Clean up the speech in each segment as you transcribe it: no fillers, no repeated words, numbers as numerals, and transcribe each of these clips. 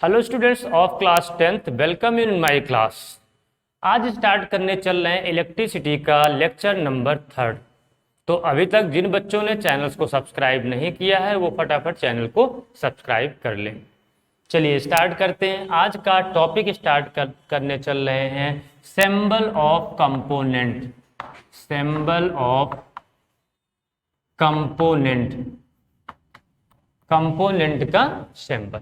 Hello students of class 10th, welcome in my class. आज start करने चल रहे हैं इलेक्ट्रिसिटी का लेक्चर नंबर 3। तो अभी तक जिन बच्चों ने चैनल्स को सब्सक्राइब नहीं किया है वो फटाफट चैनल को सब्सक्राइब कर लें। चलिए स्टार्ट करते हैं। आज का टॉपिक करने चल रहे हैं symbol of component. Symbol of component, component का सिंबल।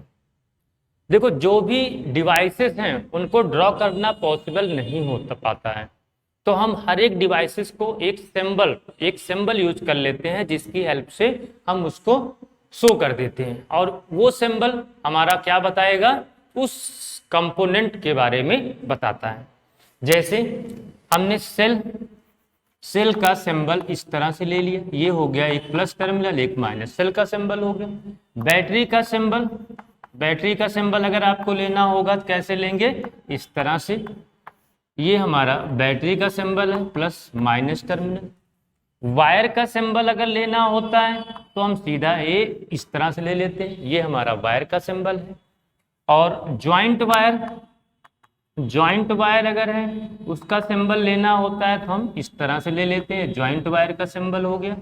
देखो, जो भी डिवाइसेस हैं उनको ड्रॉ करना पॉसिबल नहीं हो पाता है, तो हम हर एक डिवाइसेस को एक सिंबल यूज कर लेते हैं जिसकी हेल्प से हम उसको शो कर देते हैं, और वो सिंबल हमारा क्या बताएगा, उस कंपोनेंट के बारे में बताता है। जैसे हमने सेल का सिंबल इस तरह से ले लिया, ये हो गया एक प्लस टर्मिनल एक माइनस, सेल का सिंबल हो गया। बैटरी का सिंबल अगर आपको लेना होगा तो कैसे लेंगे, इस तरह से। ये हमारा बैटरी का सिंबल है प्लस माइनस टर्मिनल। वायर का सिंबल अगर लेना होता है तो हम सीधा ये इस तरह से ले लेते हैं, ये हमारा वायर का सिंबल है। और ज्वाइंट वायर अगर है उसका सिंबल लेना होता है तो हम इस तरह से ले लेते हैं, ज्वाइंट वायर का सिंबल हो गया।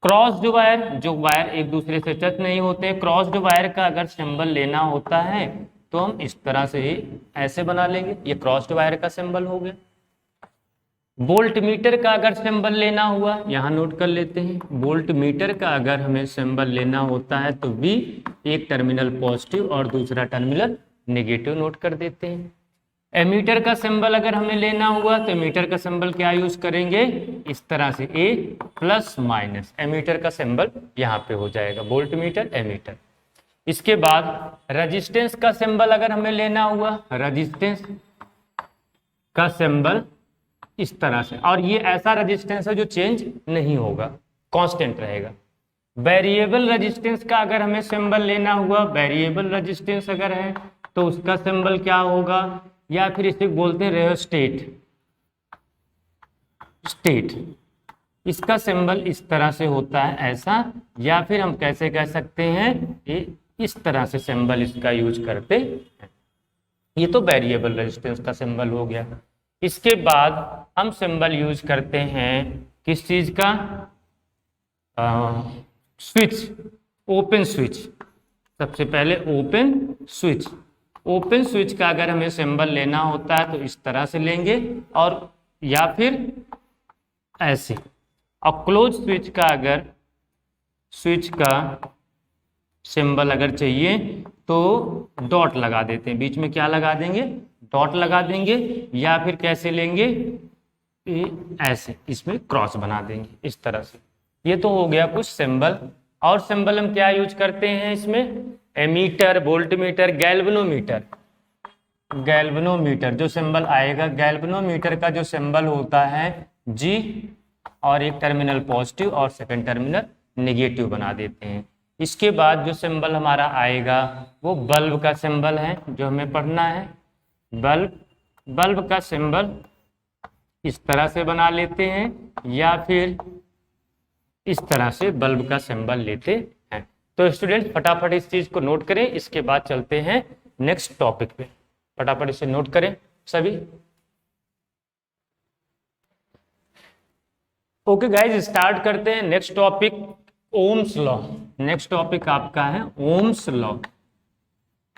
क्रॉस्ड वायर, जो वायर एक दूसरे से टच नहीं होते, क्रॉस्ड वायर का अगर सिंबल लेना होता है तो हम इस तरह से ऐसे बना लेंगे, ये क्रॉस्ड वायर का सिंबल हो गया। वोल्ट मीटर का अगर सिंबल लेना हुआ, यहाँ नोट कर लेते हैं, वोल्ट मीटर का अगर हमें सिंबल लेना होता है तो V, एक टर्मिनल पॉजिटिव और दूसरा टर्मिनल नेगेटिव नोट कर देते हैं। एमीटर का सिंबल अगर हमें लेना हुआ तो एमीटर का सिंबल क्या यूज करेंगे, इस तरह से A प्लस माइनस, एमीटर का सिंबल यहाँ पे हो जाएगा, वोल्ट मीटर एमीटर। इसके बाद रेजिस्टेंस का सिंबल अगर हमें लेना हुआ, रेजिस्टेंस का सिंबल इस तरह से, और ये ऐसा रेजिस्टेंस है जो चेंज नहीं होगा, कांस्टेंट रहेगा। वेरिएबल रेजिस्टेंस का अगर हमें सिंबल लेना हुआ, वेरिएबल रेजिस्टेंस अगर है तो उसका सिंबल क्या होगा, या फिर इसे बोलते हैं रेओस्टेट, इसका सिंबल इस तरह से होता है ऐसा, या फिर हम कैसे कह सकते हैं, ये इस तरह से सिंबल इसका यूज करते हैं। ये तो वेरिएबल रेजिस्टेंस का सिंबल हो गया। इसके बाद हम सिंबल यूज करते हैं किस चीज का, स्विच, ओपन स्विच। सबसे पहले ओपन स्विच का अगर हमें सिंबल लेना होता है तो इस तरह से लेंगे, और या फिर ऐसे। और क्लोज स्विच का अगर सिंबल अगर चाहिए तो डॉट लगा देते हैं, बीच में क्या लगा देंगे, डॉट लगा देंगे, या फिर कैसे लेंगे, ऐसे, इसमें क्रॉस बना देंगे इस तरह से। ये तो हो गया कुछ सिंबल। और सिंबल हम क्या यूज करते हैं इसमें, एमीटर, वोल्टमीटर, गैल्वेनोमीटर जो सिंबल आएगा, गैल्वेनोमीटर का जो सिंबल होता है G, और एक टर्मिनल पॉजिटिव और सेकंड टर्मिनल नेगेटिव बना देते हैं। इसके बाद जो सिंबल हमारा आएगा वो बल्ब का सिंबल है, जो हमें पढ़ना है। बल्ब का सिंबल इस तरह से बना लेते हैं, या फिर इस तरह से बल्ब का सिंबल लेते हैं। तो स्टूडेंट फटाफट इस चीज को नोट करें, इसके बाद चलते हैं नेक्स्ट टॉपिक पे। फटाफट इसे नोट करें सभी। ओके गाइज, स्टार्ट करते हैं next topic, Ohm's law. Next topic आपका है ओम्स लॉ।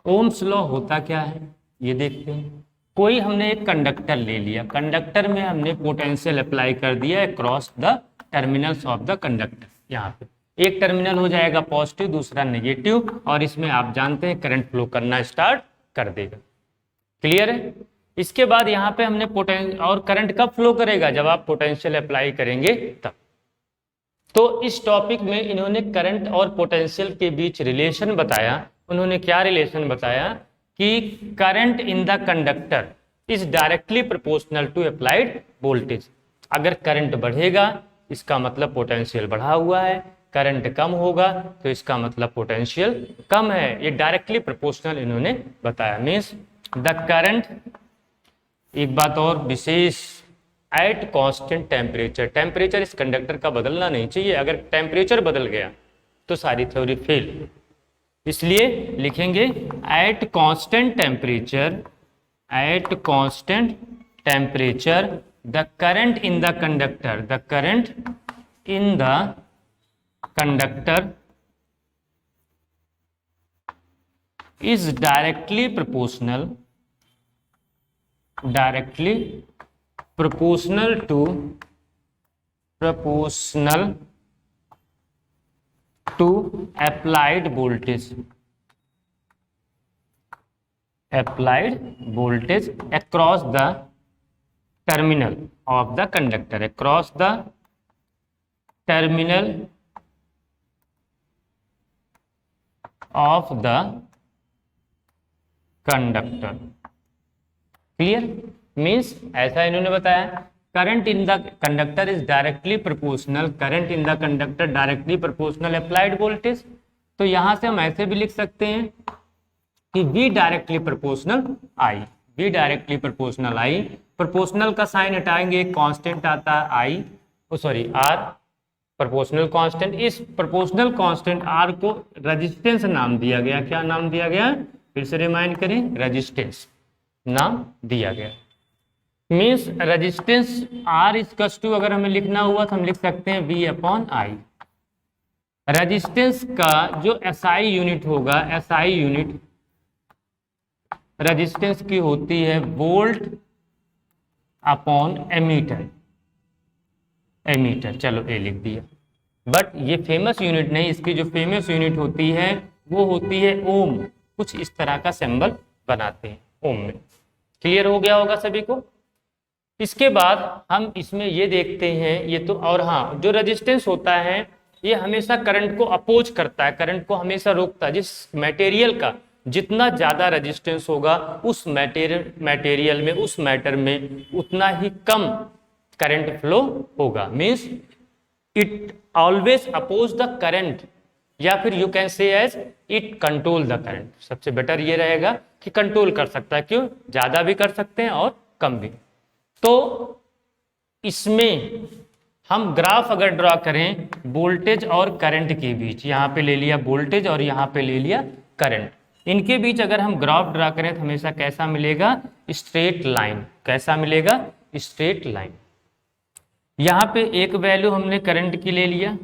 ओम्स लॉ होता क्या है ये देखते हैं। कोई हमने एक कंडक्टर ले लिया, कंडक्टर में हमने पोटेंशियल अप्लाई कर दिया across the terminals of the conductor. यहाँ पे एक टर्मिनल हो जाएगा पॉजिटिव, दूसरा नेगेटिव, और इसमें आप जानते हैं करंट फ्लो करना स्टार्ट कर देगा। क्लियर है। इसके बाद यहाँ पे हमने और करंट कब फ्लो करेगा, जब आप पोटेंशियल अप्लाई करेंगे तब। तो इस टॉपिक में इन्होंने करंट और पोटेंशियल के बीच रिलेशन बताया। उन्होंने क्या रिलेशन बताया कि current in the conductor is directly proportional to applied voltage. अगर करंट बढ़ेगा इसका मतलब पोटेंशियल बढ़ा हुआ है, करंट कम होगा तो इसका मतलब पोटेंशियल कम है। ये डायरेक्टली प्रोपोर्शनल इन्होंने बताया। मीन्स द करंट, एक बात और विशेष, एट कांस्टेंट टेम्परेचर। टेम्परेचर इस कंडक्टर का बदलना नहीं चाहिए, अगर टेम्परेचर बदल गया तो सारी थ्योरी फेल। इसलिए लिखेंगे at constant temperature, the current in the conductor is directly proportional to applied voltage across the terminal of the conductor, clear. Means ऐसा इन्होंने बताया, current in the conductor is directly proportional applied voltage. तो यहां से हम ऐसे भी लिख सकते हैं कि V directly proportional I, proportional का साइन हटाएंगे, एक कांस्टेंट आता है R, प्रोपोर्शनल कांस्टेंट। इस प्रोपोर्शनल कांस्टेंट R को रेजिस्टेंस नाम दिया गया। क्या नाम दिया गया, फिर से रिमाइंड करें, रेजिस्टेंस नाम दिया गया। Means resistance R equals to, अगर हमें लिखना हुआ तो हम लिख सकते हैं V/I। रेजिस्टेंस का जो SI यूनिट होगा, SI यूनिट रेजिस्टेंस की होती है वोल्ट अपॉन एमीटर। चलो ए लिख दिया, बट ये फेमस यूनिट नहीं, इसकी जो फेमस यूनिट होती है वो होती है ओम। कुछ इस तरह का सिंबल बनाते हैं ओम में। क्लियर हो गया होगा सभी को। इसके बाद हम इसमें ये देखते हैं, ये तो, और हाँ, जो रेजिस्टेंस होता है ये हमेशा करंट को अपोज करता है, करंट को हमेशा रोकता है। जिस मटेरियल का जितना ज्यादा रेजिस्टेंस होगा उस मटेरियल में, उस मैटर में उतना ही कम करंट फ्लो होगा। Means it always oppose the current, या फिर you can say as it control the current. सबसे बेटर ये रहेगा कि कंट्रोल कर सकता है। क्यों, ज्यादा भी कर सकते हैं और कम भी। तो इसमें हम ग्राफ अगर ड्रॉ करें वोल्टेज और करंट के बीच, यहाँ पे ले लिया वोल्टेज और यहाँ पे ले लिया करंट, इनके बीच अगर हम ग्राफ ड्रॉ करें तो हमेशा कैसा मिलेगा, स्ट्रेट लाइन। कैसा मिलेगा, स्ट्रेट लाइन। यहाँ पे एक वैल्यू हमने करंट की ले लिया,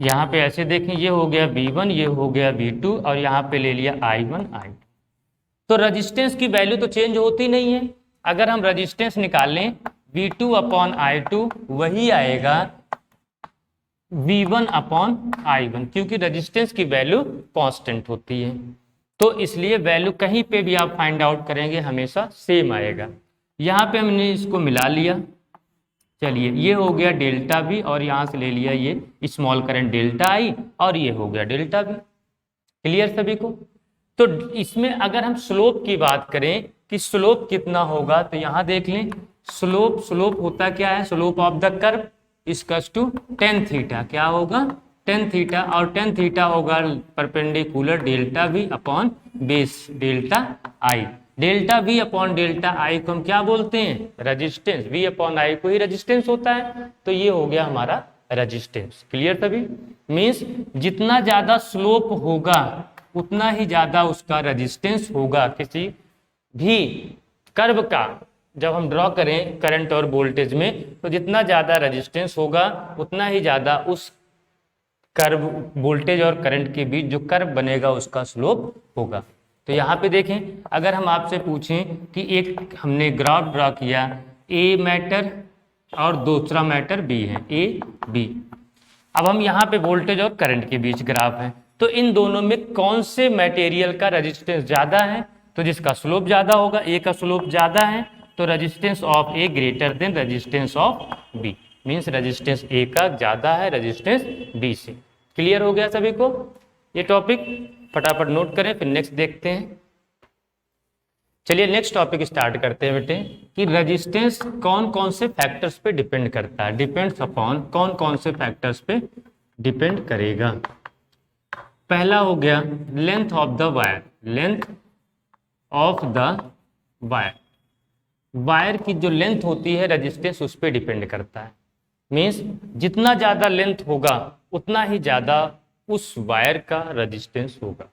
यहाँ पे ऐसे देखें, ये हो गया V1, ये हो गया V2, और यहाँ पे ले लिया I1, I2। तो रेजिस्टेंस की वैल्यू तो चेंज होती नहीं है। अगर हम रेजिस्टेंस निकाल लें V2/I2 वही आएगा V1/I1, क्योंकि रेजिस्टेंस की वैल्यू कांस्टेंट होती है। तो इसलिए वैल्यू कहीं पे भी आप फाइंड आउट करेंगे हमेशा सेम आएगा। यहाँ पे हमने इसको मिला लिया। चलिए, ये हो गया डेल्टा V, और यहाँ से ले लिया ये स्मॉल करंट डेल्टा I, और ये हो गया डेल्टा V। क्लियर सभी को। तो इसमें अगर हम स्लोप की बात करें कि स्लोप कितना होगा, तो यहाँ देख लें, स्लोप होता क्या है, slope of the curve equals to tan theta. क्या होगा, tan थीटा, और tan थीटा होगा perpendicular delta V upon base delta I। Delta V upon delta I को हम क्या बोलते हैं, रेजिस्टेंस। V अपॉन I को ही रेजिस्टेंस होता है, तो ये हो गया हमारा रेजिस्टेंस। क्लियर सभी। मीन्स जितना ज्यादा स्लोप होगा उतना ही ज्यादा उसका रेजिस्टेंस होगा। किसी भी कर्व का जब हम ड्रॉ करें करंट और वोल्टेज में, तो जितना ज्यादा रेजिस्टेंस होगा उतना ही ज्यादा उस कर्व, वोल्टेज और करंट के बीच जो कर्व बनेगा उसका स्लोप होगा। तो यहाँ पे देखें, अगर हम आपसे पूछें कि एक हमने ग्राफ ड्रॉ किया, ए मैटर और दूसरा मैटर बी है, ए बी। अब हम यहाँ पे वोल्टेज और करंट के बीच ग्राफ है, तो इन दोनों में कौन से मटेरियल का रेजिस्टेंस ज्यादा है, तो जिसका स्लोप ज्यादा होगा, ए का स्लोप ज्यादा है, तो resistance of A greater than resistance of B. Means resistance A का ज्यादा है रेजिस्टेंस बी से। क्लियर हो गया सभी को ये टॉपिक। फटाफट नोट करें, फिर नेक्स्ट देखते हैं। चलिए नेक्स्ट टॉपिक स्टार्ट करते हैं बेटे, कि रेजिस्टेंस कौन कौन से फैक्टर्स पे डिपेंड करता है। डिपेंड्स अपॉन, कौन कौन से फैक्टर्स पे डिपेंड करेगा। पहला हो गया length of the wire. Length of the wire, wire की जो लेंथ होती है रेजिस्टेंस उस पर डिपेंड करता है। मीन्स जितना ज़्यादा लेंथ होगा उतना ही ज़्यादा उस वायर का रेजिस्टेंस होगा।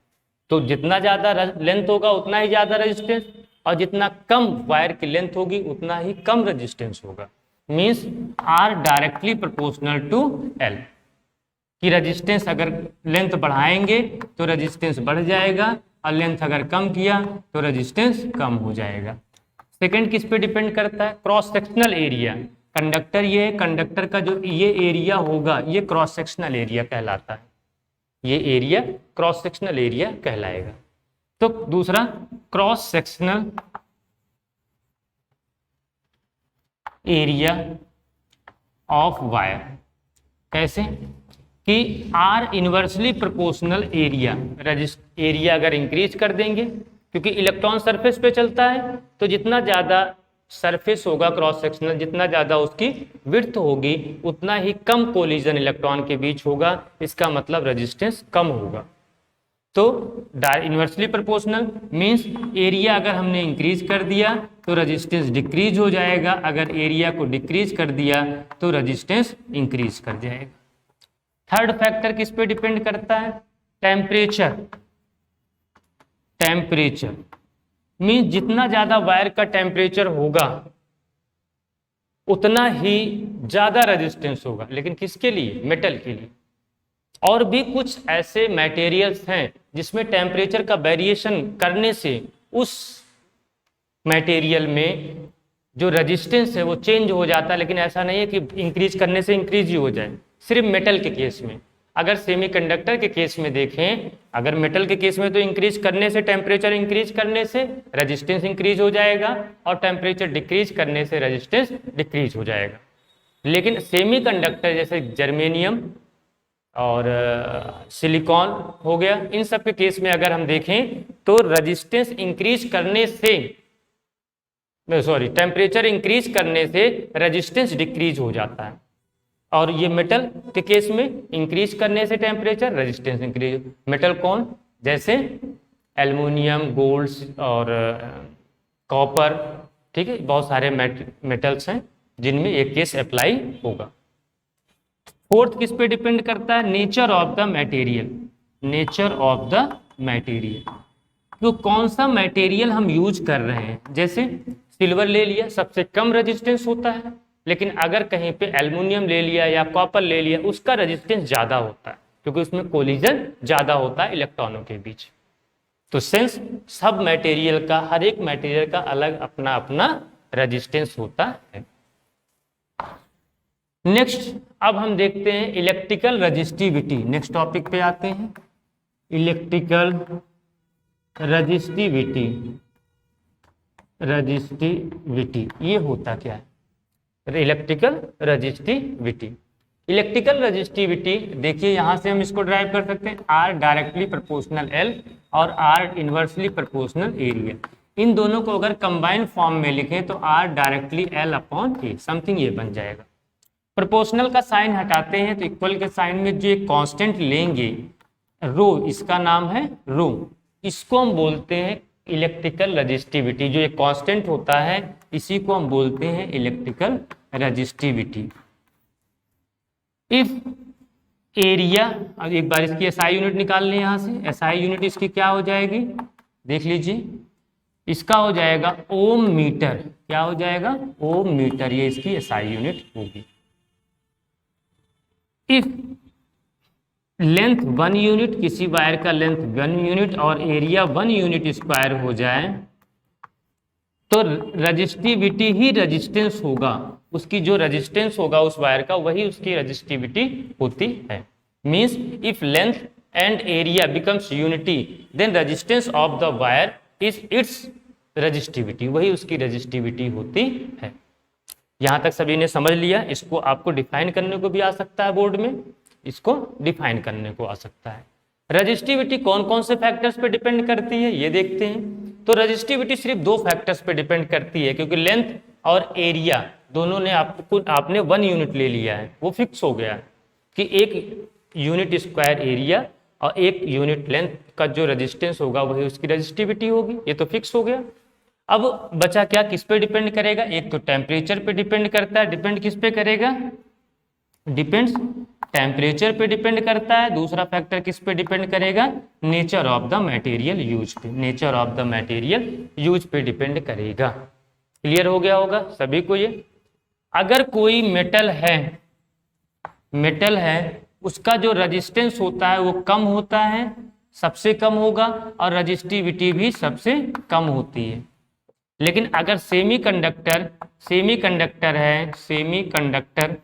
तो जितना ज़्यादा लेंथ होगा उतना ही ज़्यादा रेजिस्टेंस, और जितना कम वायर की लेंथ होगी उतना ही कम रेजिस्टेंस होगा। Means R directly proportional to L, कि रेजिस्टेंस अगर लेंथ बढ़ाएंगे तो रेजिस्टेंस बढ़ जाएगा, और लेंथ अगर कम किया तो रेजिस्टेंस कम हो जाएगा। सेकंड किस पे डिपेंड करता है? Cross sectional area. कंडक्टर ये कंडक्टर का जो ये एरिया होगा ये क्रॉस सेक्शनल एरिया कहलाता है, ये एरिया क्रॉस सेक्शनल एरिया कहलाएगा। तो दूसरा cross sectional area of wire, कैसे कि R inversely proportional area, area अगर इंक्रीज कर देंगे, क्योंकि इलेक्ट्रॉन सरफेस पे चलता है, तो जितना ज़्यादा सरफेस होगा क्रॉस सेक्शनल, जितना ज़्यादा उसकी विड्थ होगी उतना ही कम कोलिजन इलेक्ट्रॉन के बीच होगा, इसका मतलब रेजिस्टेंस कम होगा। तो इनवर्सली प्रोपोर्शनल मींस एरिया अगर हमने इंक्रीज कर दिया तो रेजिस्टेंस डिक्रीज हो जाएगा, अगर एरिया को डिक्रीज कर दिया तो रेजिस्टेंस इंक्रीज कर जाएगा। थर्ड फैक्टर किस पे डिपेंड करता है? टेम्परेचर। टेम्परेचर मीन्स जितना ज्यादा वायर का टेम्परेचर होगा उतना ही ज्यादा रेजिस्टेंस होगा, लेकिन किसके लिए? मेटल के लिए। और भी कुछ ऐसे मटेरियल्स हैं जिसमें टेम्परेचर का वेरिएशन करने से उस मटेरियल में जो रेजिस्टेंस है वो चेंज हो जाता है, लेकिन ऐसा नहीं है कि इंक्रीज करने से इंक्रीज ही हो जाए। सिर्फ मेटल के केस में, अगर सेमीकंडक्टर के केस में देखें, अगर मेटल के केस में तो इंक्रीज करने से, टेम्परेचर इंक्रीज करने से रेजिस्टेंस इंक्रीज हो जाएगा, और टेम्परेचर डिक्रीज करने से रेजिस्टेंस डिक्रीज हो जाएगा। लेकिन सेमीकंडक्टर जैसे जर्मेनियम और सिलिकॉन हो गया, इन सब के केस में अगर हम देखें तो रेजिस्टेंस इंक्रीज करने से, सॉरी, टेम्परेचर इंक्रीज करने से रेजिस्टेंस डिक्रीज हो जाता है, और ये मेटल के केस में इंक्रीज करने से टेम्परेचर, रेजिस्टेंस इंक्रीज। मेटल कौन? जैसे एल्युमिनियम, गोल्ड और कॉपर, ठीक है, बहुत सारे मेटल्स हैं जिनमें एक केस अप्लाई होगा। फोर्थ किस पे डिपेंड करता है? Nature of the material. Nature of the material, तो कौन सा मटेरियल हम यूज कर रहे हैं। जैसे सिल्वर ले लिया, सबसे कम रेजिस्टेंस होता है, लेकिन अगर कहीं पे एल्युमिनियम ले लिया या कॉपर ले लिया, उसका रेजिस्टेंस ज़्यादा होता है, क्योंकि उसमें कोलिजन ज़्यादा होता है इलेक्ट्रॉनों के बीच। तो सेंस सब मटेरियल का, हर एक मटेरियल का अलग अपना अपना रेजिस्टेंस होता है। नेक्स्ट अब हम देखते हैं इलेक्ट्रिकल रेजिस्टिविटी। नेक्स्ट टॉपिक पे आते हैं, इलेक्ट्रिकल रेजिस्टिविटी। रेजिस्टिविटी ये होता क्या है? Electrical resistivity. इलेक्ट्रिकल रेजिस्टिविटी देखिए, यहां से हम इसको ड्राइव कर सकते हैं, आर डायरेक्टली प्रोपोर्शनल एल और आर इनवर्सली प्रोपोर्शनल एरिया। इन दोनों को अगर कंबाइंड फॉर्म में लिखें तो R directly L upon A, something ये बन जाएगा। प्रोपोर्शनल का साइन हटाते हैं तो इक्वल के साइन में जो एक कांस्टेंट लेंगे, रो, इसका नाम है रो, इसको हम बोलते हैं इलेक्ट्रिकल रेजिस्टिविटी। जो एक कांस्टेंट होता है इसी को हम बोलते हैं इलेक्ट्रिकल रेजिस्टिविटी। इफ एरिया, अब एक बार इसकी एसआई यूनिट निकाल लें, यहां से एसआई यूनिट इसकी क्या हो जाएगी, देख लीजिए, इसका हो जाएगा ओम मीटर। क्या हो जाएगा? ओम मीटर, ये इसकी एसआई यूनिट होगी। इफ लेंथ 1 यूनिट, किसी वायर का लेंथ 1 यूनिट और एरिया 1 यूनिट स्क्वायर हो जाए तो रेजिस्टिविटी ही रेजिस्टेंस होगा, उसकी जो रेजिस्टेंस होगा उस वायर का वही उसकी रेजिस्टिविटी होती है। Means if length and area becomes unity then resistance of the wire is its resistivity, वही उसकी रेजिस्टिविटी होती है। यहां तक सभी ने समझ लिया। इसको आपको डिफाइन करने को भी आ सकता है, बोर्ड में इसको डिफाइन करने को आ सकता है। रेजिस्टिविटी कौन कौन से फैक्टर्स पे डिपेंड करती है ये देखते हैं। तो रेजिस्टिविटी सिर्फ 2 फैक्टर्स पे डिपेंड करती है, क्योंकि लेंथ और एरिया दोनों ने आपने 1 यूनिट ले लिया है, वो फिक्स हो गया कि 1 यूनिट स्क्वायर एरिया और 1 यूनिट लेंथ का जो रेजिस्टेंस होगा वही उसकी रेजिस्टिविटी होगी, ये तो फिक्स हो गया। अब बचा क्या, किस पे डिपेंड करेगा? एक तो टेम्परेचर पे डिपेंड करता है। डिपेंड किस पे करेगा? डिपेंड्स टेम्परेचर पे डिपेंड करता है, दूसरा फैक्टर किस पे डिपेंड करेगा, nature of the material use पे, nature of the material use पे डिपेंड करेगा। क्लियर हो गया होगा सभी को ये। अगर कोई मेटल है उसका जो रेजिस्टेंस होता है वो कम होता है, सबसे कम होगा, और रजिस्टिविटी भी सबसे कम होती है। लेकिन अगर सेमीकंडक्टर है, सेमीकंडक्टर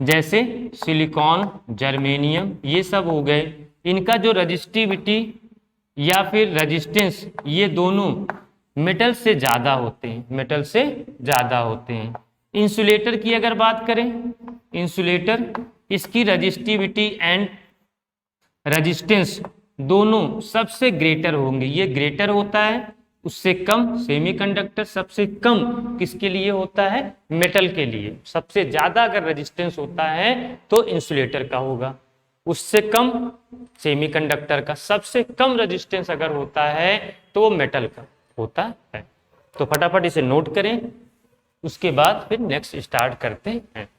जैसे सिलिकॉन, जर्मेनियम, ये सब हो गए, इनका जो रजिस्टिविटी या फिर रेजिस्टेंस ये दोनों मेटल से ज़्यादा होते हैं, मेटल से ज़्यादा होते हैं। इंसुलेटर की अगर बात करें, इंसुलेटर, इसकी रजिस्टिविटी एंड रेजिस्टेंस दोनों सबसे ग्रेटर होंगे, ये ग्रेटर होता है, उससे कम सेमीकंडक्टर सबसे कम किसके लिए होता है, मेटल के लिए। सबसे ज्यादा अगर रेजिस्टेंस होता है तो इंसुलेटर का होगा, उससे कम सेमीकंडक्टर का, सबसे कम रेजिस्टेंस अगर होता है तो वो मेटल का होता है। तो फटाफट इसे नोट करें, उसके बाद फिर नेक्स्ट स्टार्ट करते हैं।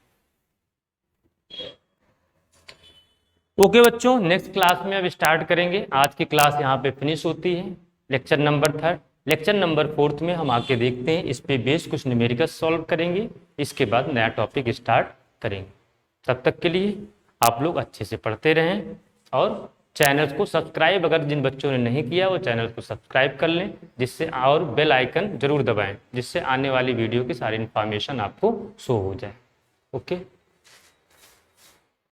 ओके बच्चों, नेक्स्ट क्लास में अब स्टार्ट करेंगे। आज की क्लास यहाँ पे फिनिश होती है, लेक्चर नंबर 3। लेक्चर नंबर 4 में हम आके देखते हैं, इस पे बेस कुछ न्यूमेरिकल सॉल्व करेंगे, इसके बाद नया टॉपिक स्टार्ट करेंगे। तब तक के लिए आप लोग अच्छे से पढ़ते रहें और चैनल को सब्सक्राइब, अगर जिन बच्चों ने नहीं किया वो चैनल को सब्सक्राइब कर लें, जिससे, और बेल आइकन जरूर दबाएं, जिससे आने वाली वीडियो की सारी इन्फॉर्मेशन आपको शो हो जाए। ओके।